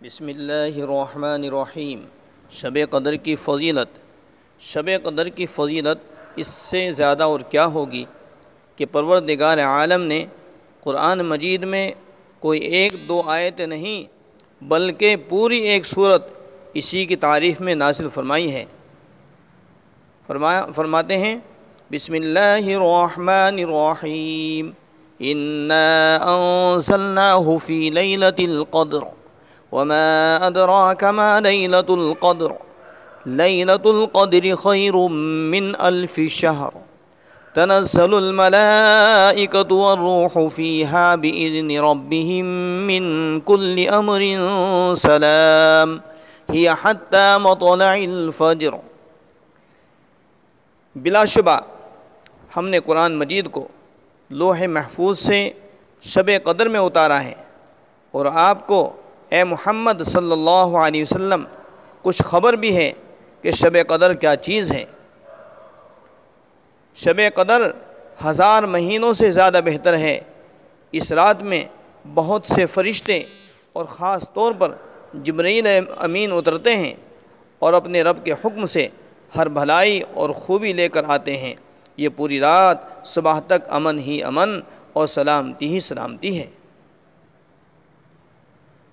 بسم اللہ الرحمن الرحیم۔ شب قدر کی فضیلت اس سے زیادہ اور کیا ہوگی کہ پروردگار عالم نے قرآن مجید میں کوئی ایک دو آیت نہیں بلکہ پوری ایک سورت اسی کی تعریف میں نازل فرمائی ہے۔ فرماتے ہیں بسم اللہ الرحمن الرحیم، انا انزلناہ فی لیلۃ القدر وما ادراک ما لیلۃ القدر لیلۃ القدر خیر من الف شہر تنزل الملائکۃ والروح فیہا بإذن ربہم من کل امر سلام ہی حتی مطلع الفجر۔ بلا شبہ ہم نے قرآن مجید کو لوح محفوظ سے شب قدر میں اتارا ہے، اور آپ کو اے محمد صلی اللہ علیہ وسلم کچھ خبر بھی ہے کہ شب قدر کیا چیز ہے۔ شب قدر 1000 مہینوں سے زیادہ بہتر ہے۔ اس رات میں بہت سے فرشتے اور خاص طور پر جبرائیل امین اترتے ہیں اور اپنے رب کے حکم سے ہر بھلائی اور خوبی لے کر آتے ہیں۔ یہ پوری رات صبح تک امن ہی امن اور سلامتی ہی سلامتی ہے۔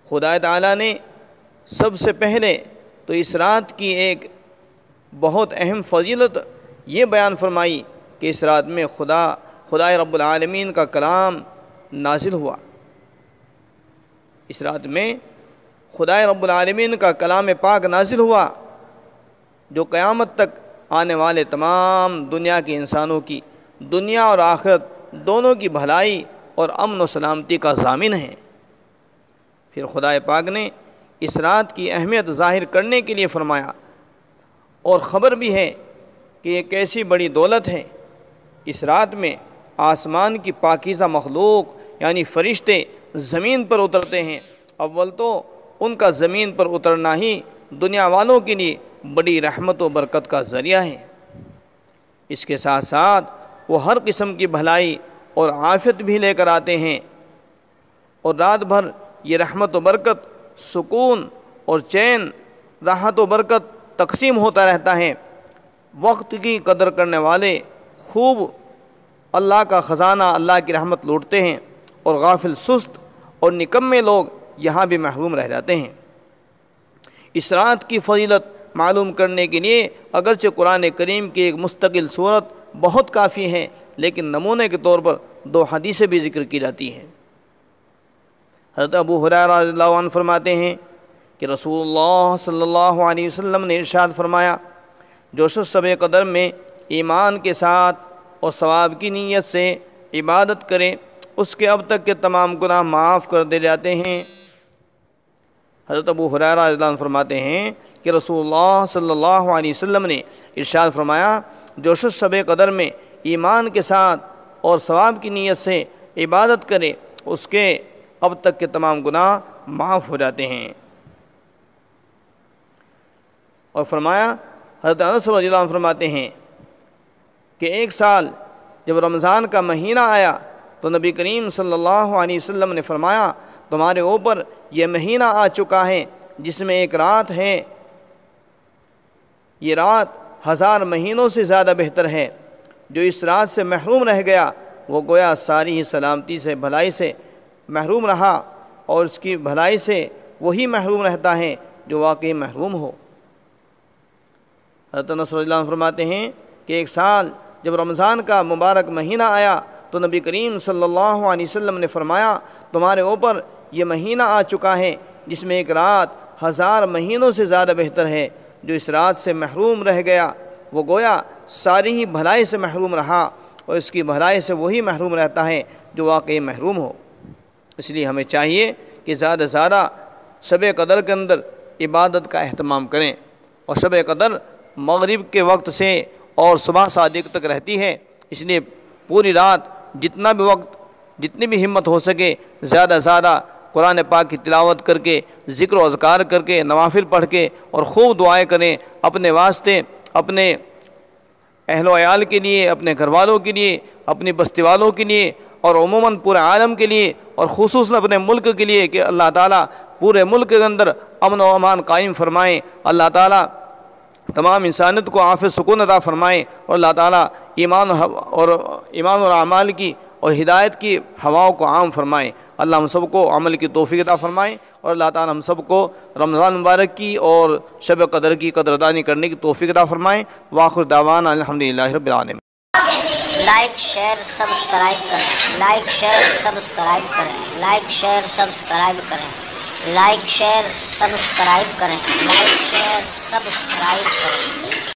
خدا تعالیٰ نے سب سے پہلے تو اس رات کی ایک بہت اہم فضیلت یہ بیان فرمائی کہ اس رات میں خدا رب العالمین کا کلام نازل ہوا۔ اس رات میں خدا رب العالمین کا کلام پاک نازل ہوا، جو قیامت تک آنے والے تمام دنیا کے انسانوں کی دنیا اور آخرت دونوں کی بھلائی اور امن و سلامتی کا ضامن ہے۔ پھر خدا پاک نے اس رات کی اہمیت ظاہر کرنے کے لیے فرمایا، اور خبر بھی ہے کہ یہ کیسی بڑی دولت ہے۔ اس رات میں آسمان کی پاکیزہ مخلوق یعنی فرشتے زمین پر اترتے ہیں۔ اول تو ان کا زمین پر اترنا ہی دنیا والوں کے لیے بڑی رحمت و برکت کا ذریعہ ہے۔ اس کے ساتھ ساتھ وہ ہر قسم کی بھلائی اور عافیت بھی لے کر آتے ہیں، اور رات بھر یہ رحمت و برکت، سکون اور چین، راحت و برکت تقسیم ہوتا رہتا ہے۔ وقت کی قدر کرنے والے خوب اللہ کا خزانہ، اللہ کی رحمت لوٹتے ہیں، اور غافل، سست اور نکمے لوگ یہاں بھی محروم رہ جاتے ہیں۔ اس رات کی فضیلت معلوم کرنے کے لیے اگرچہ قرآن کریم کی ایک مستقل صورت بہت کافی ہے، لیکن نمونے کے طور پر 2 حدیثیں بھی ذکر کی جاتی ہیں۔ حضرت ابو ہریرہ رضی اللہ عنہ فرماتے ہیں کہ رسول اللہ صلی اللہ علیہ وسلم نے ارشاد فرمایا، جو شخص شب قدر میں ایمان کے ساتھ اور ثواب کی نیت سے عبادت کرے، اس کے اب تک کے تمام گناہ معاف کر دیے جاتے ہیں۔ حضرت ابو ہریرہ رضی اللہ عنہ فرماتے ہیں کہ رسول اللہ صلی اللہ علیہ وسلم نے ارشاد فرمایا، جو شخص شب قدر میں ایمان کے ساتھ اور ثواب کی نیت سے عبادت کرے، اس کے اب تک کے تمام گناہ معاف ہو جاتے ہیں۔ اور فرمایا، حضرت انس رضی اللہ عنہ فرماتے ہیں کہ ایک سال جب رمضان کا مہینہ آیا تو نبی کریم صلی اللہ علیہ وسلم نے فرمایا، تمہارے اوپر یہ مہینہ آ چکا ہے جس میں ایک رات ہے، یہ رات 1000 مہینوں سے زیادہ بہتر ہے۔ جو اس رات سے محروم رہ گیا وہ گویا ساری ہی سلامتی سے، بھلائی سے محروم رہا، اور اس کی بھلائی سے وہی محروم رہتا ہے جو واقعی محروم ہو۔ حضرت انس رضی اللہ عنہ فرماتے ہیں کہ ایک سال جب رمضان کا مبارک مہینہ آیا تو نبی کریم صلی اللہ علیہ وسلم نے فرمایا، تمہارے اوپر یہ مہینہ آ چکا ہے جس میں ایک رات 1000 مہینوں سے زیادہ بہتر ہے۔ جو اس رات سے محروم رہ گیا وہ گویا ساری ہی بھلائی سے محروم رہا، اور اس کی بھلائی سے وہی محروم رہتا ہے جو واقعی محروم ہو۔ اس لیے ہمیں چاہیے کہ زیادہ سے زیادہ شب قدر کے اندر عبادت کا اہتمام کریں، اور شب قدر مغرب کے وقت سے اور صبح صادق تک رہتی ہے۔ اس لیے پوری رات جتنا بھی وقت، جتنی بھی ہمت ہو سکے، زیادہ سے زیادہ قرآن پاک کی تلاوت کر کے، ذکر و اذکار کر کے، نوافل پڑھ کے، اور خوب دعائیں کریں اپنے واسطے، اپنے اہل و عیال کے لیے، اپنے گھر والوں کے لیے، اپنی بستی والوں کے لیے، اور عموماً پورے عالم کے لیے، اور خصوصاً اپنے ملک کے لیے، کہ اللہ تعالیٰ پورے ملک کے اندر امن و امان قائم فرمائیں، اللہ تعالیٰ تمام انسانیت کو عافیت سکون عطا فرمائیں، اور اللہ تعالیٰ ایمان اور اعمال کی اور ہدایت کی ہواؤں کو عام فرمائیں۔ اللہ ہم سب کو عمل کی توفیق عطا فرمائیں، اور اللہ تعالیٰ ہم سب کو رمضان مبارک کی اور شب قدر کی قدردانی کرنے کی توفیق عطا فرمائیں۔ وآخر دعوانا الحمدللہ رب العالمین۔ لائک شیئر سبسکرائب کریں، لائک شیئر سبسکرائب کریں، لائک شیئر سبسکرائب کریں، لائک شیئر سبسکرائب کریں، لائک شیئر سبسکرائب کریں۔